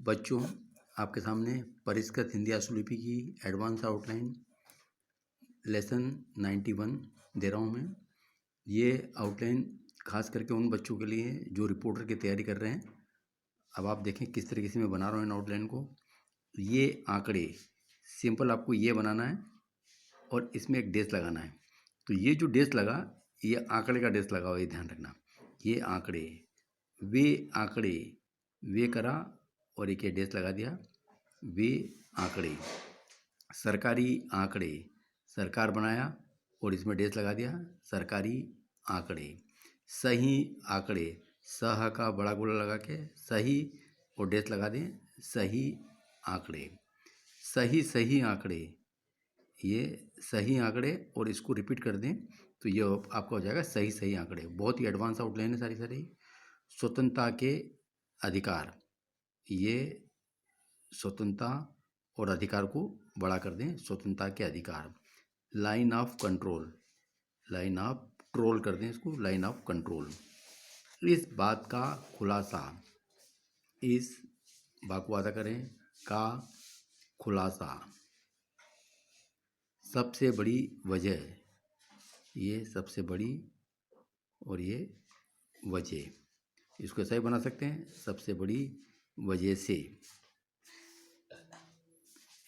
बच्चों, आपके सामने परिष्कृत हिंदी आशुलिपि की एडवांस आउटलाइन लेसन 91 दे रहा हूँ मैं। ये आउटलाइन खास करके उन बच्चों के लिए जो रिपोर्टर की तैयारी कर रहे हैं। अब आप देखें किस तरीके से मैं बना रहा हूँ इन आउटलाइन को। ये आंकड़े सिंपल आपको ये बनाना है और इसमें एक डेस लगाना है। तो ये जो डेस लगा, ये आंकड़े का डेस लगा हुआ, ये ध्यान रखना। ये आंकड़े वे करा और एक ये डेस लगा दिया। वे आंकड़े, सरकारी आंकड़े, सरकार बनाया और इसमें डेस लगा दिया, सरकारी आंकड़े। सही आंकड़े, सह का बड़ा गोला लगा के सही और डेस लगा दें, सही आंकड़े। सही आंकड़े, ये सही आंकड़े और इसको रिपीट कर दें तो ये आपका हो जाएगा सही आंकड़े। बहुत ही एडवांस आउटलाइन है सारी। स्वतंत्रता के अधिकार, ये स्वतंत्रता और अधिकार को बड़ा कर दें, स्वतंत्रता के अधिकार। Line of control, line of troll कर दें इसको, लाइन ऑफ कंट्रोल। इस बात का खुलासा, इस बात को अदा करें का खुलासा। सबसे बड़ी वजह, ये सबसे बड़ी और ये वजह, इसको ऐसा ही बना सकते हैं, सबसे बड़ी वजह से।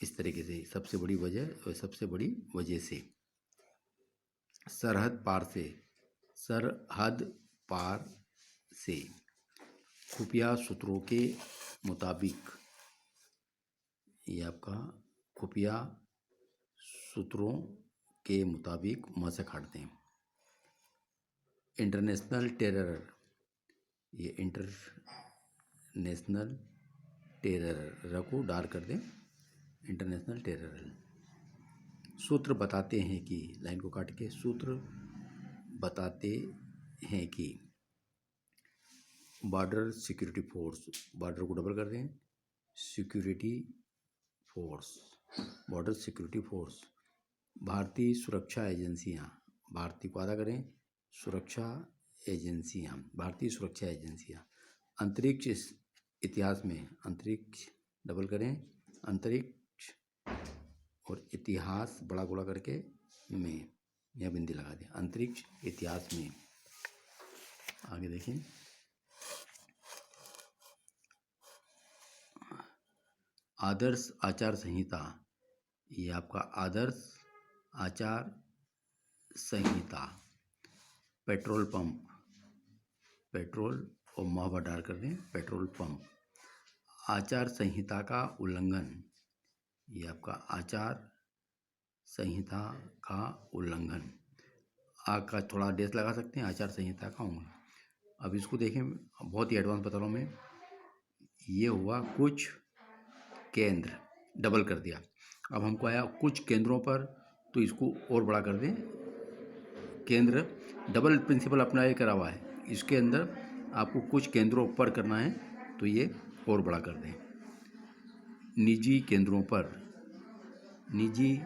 इस तरीके से सबसे बड़ी वजह और सबसे बड़ी वजह से। सरहद पार से, सरहद पार से। खुफिया सूत्रों के मुताबिक, ये आपका खुफिया सूत्रों के मुताबिक म से काट दें। इंटरनेशनल टेरर, ये इंटरनेशनल टेरर को डार कर दें, इंटरनेशनल टेरर। सूत्र बताते हैं कि, लाइन को काट के, सूत्र बताते हैं कि बॉर्डर सिक्योरिटी फोर्स, बॉर्डर को डबल कर दें, security force, border security force. भारतीय सुरक्षा एजेंसियां, भारतीय को आधा करें, सुरक्षा एजेंसियां, भारतीय सुरक्षा एजेंसियां। अंतरिक्ष इतिहास में, अंतरिक्ष डबल करें, अंतरिक्ष और इतिहास बड़ा गोला करके में यह बिंदी लगा दें, अंतरिक्ष इतिहास में। आगे देखें, आदर्श आचार संहिता, ये आपका आदर्श आचार संहिता। पेट्रोल पंप, पेट्रोल और महवा डाल कर दें, पेट्रोल पंप। आचार संहिता का उल्लंघन, ये आपका आचार संहिता का उल्लंघन। आ का थोड़ा डेस लगा सकते हैं, आचार संहिता का उल्लंघन। अब इसको देखें, बहुत ही एडवांस बता रहा हूँ मैं। ये हुआ कुछ केंद्र, डबल कर दिया। अब हमको आया कुछ केंद्रों पर, तो इसको और बड़ा कर दें, केंद्र। डबल प्रिंसिपल अपना ये करा हुआ है, इसके अंदर आपको कुछ केंद्रों पर करना है तो ये और बड़ा कर दें। निजी केंद्रों पर, निजी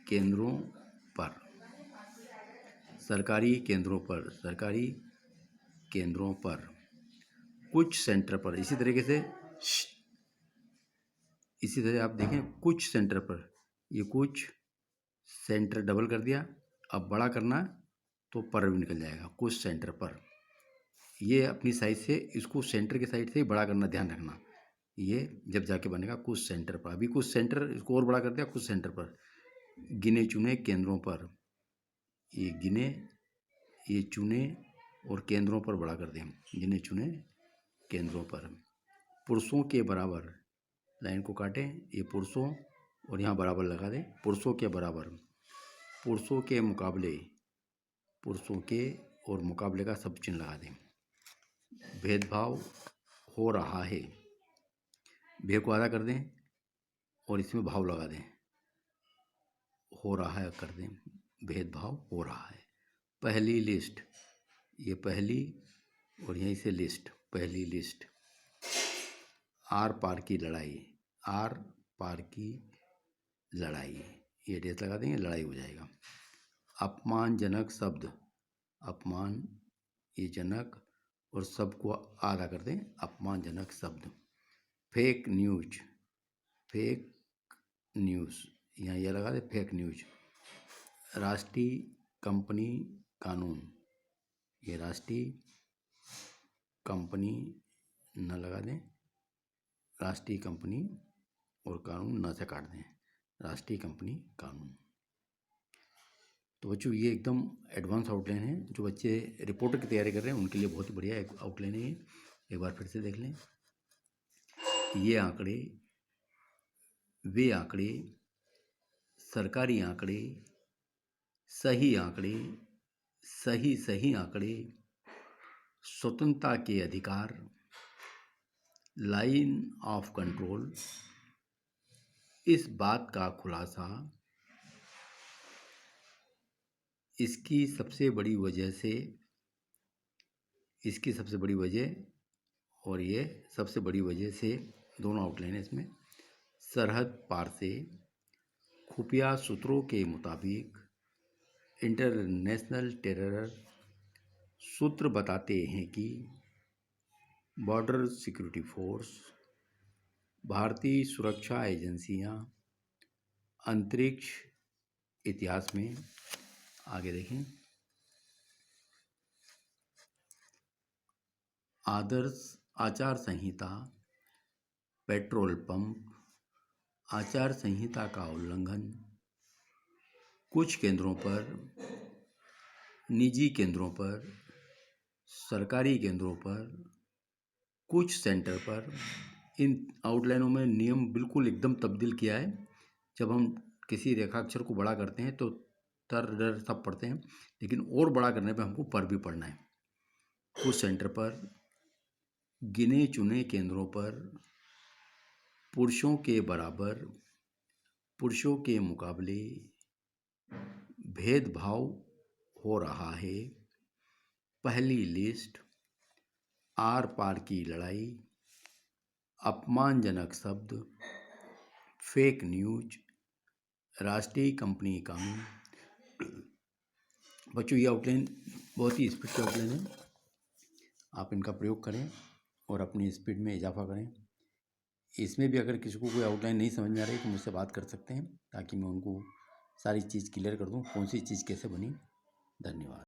केंद्रों पर। सरकारी केंद्रों पर, सरकारी केंद्रों पर। कुछ सेंटर पर, इसी तरीके से, इसी तरह आप देखें, कुछ सेंटर पर, ये कुछ सेंटर डबल कर दिया। अब बड़ा करना तो पर भी निकल जाएगा, कुछ सेंटर पर। ये अपनी साइड से, इसको सेंटर की साइड से ही बड़ा करना, ध्यान रखना। ये जब जाके बनेगा कुछ सेंटर पर, अभी कुछ सेंटर, इसको और बड़ा कर दिया, कुछ सेंटर पर। गिने चुने केंद्रों पर, ये गिने, ये चुने और केंद्रों पर बड़ा कर दें, गिने चुने केंद्रों पर। पुरुषों के बराबर, लाइन को काटें, ये पुरुषों और यहाँ बराबर लगा दें, पुरुषों के बराबर। पुरुषों के मुकाबले, पुरुषों के और मुकाबले का सब चिन्ह लगा दें। भेदभाव हो रहा है, भे को आधा कर दें और इसमें भाव लगा दें, हो रहा है कर दें, भेदभाव हो रहा है। पहली लिस्ट, ये पहली और यहीं से लिस्ट, पहली लिस्ट। आर पार की लड़ाई, आर पार की लड़ाई, ये डेस लगा देंगे, लड़ाई हो जाएगा। अपमानजनक शब्द, अपमान, ये जनक और शब्द को आधा कर दें, अपमानजनक शब्द। फेक न्यूज, फेक न्यूज़, यहाँ ये लगा दे फेक न्यूज। राष्ट्रीय कंपनी कानून, ये राष्ट्रीय कंपनी न लगा दें, राष्ट्रीय कंपनी और कानून न से काट दें, राष्ट्रीय कंपनी कानून। तो बच्चों ये एकदम एडवांस आउटलाइन है, जो बच्चे रिपोर्टर की तैयारी कर रहे हैं उनके लिए बहुत ही बढ़िया एक आउटलाइन है ये। एक बार फिर से देख लें। ये आंकड़े, वे आंकड़े, सरकारी आंकड़े, सही आंकड़े, सही आंकड़े, स्वतंत्रता के अधिकार, लाइन ऑफ कंट्रोल, इस बात का खुलासा, इसकी सबसे बड़ी वजह से, इसकी सबसे बड़ी वजह और ये सबसे बड़ी वजह से, दोनों आउटलाइन है इसमें। सरहद पार से, खुफिया सूत्रों के मुताबिक इंटरनेशनल टेरर सूत्र बताते हैं कि बॉर्डर सिक्योरिटी फोर्स, भारतीय सुरक्षा एजेंसियां अंतरिक्ष इतिहास में, आगे देखें, आदर्श आचार संहिता, पेट्रोल पंप, आचार संहिता का उल्लंघन, कुछ केंद्रों पर, निजी केंद्रों पर, सरकारी केंद्रों पर, कुछ सेंटर पर। इन आउटलाइनों में नियम बिल्कुल एकदम तब्दील किया है। जब हम किसी रेखाक्षर को बड़ा करते हैं तो तर डर सब पढ़ते हैं, लेकिन और बड़ा करने पे हमको पर भी पढ़ना है। कुछ सेंटर पर, गिने चुने केंद्रों पर, पुरुषों के बराबर, पुरुषों के मुकाबले भेदभाव हो रहा है। पहली लिस्ट, आर पार की लड़ाई, अपमानजनक शब्द, फेक न्यूज, राष्ट्रीय कंपनी कानून। बच्चों ये आउटलाइन बहुत ही स्पीड की आउटलाइन है, आप इनका प्रयोग करें और अपनी स्पीड में इजाफा करें। इसमें भी अगर किसी को कोई आउटलाइन नहीं समझ में आ रही तो मुझसे बात कर सकते हैं, ताकि मैं उनको सारी चीज़ क्लियर कर दूं, कौन सी चीज़ कैसे बनी। धन्यवाद।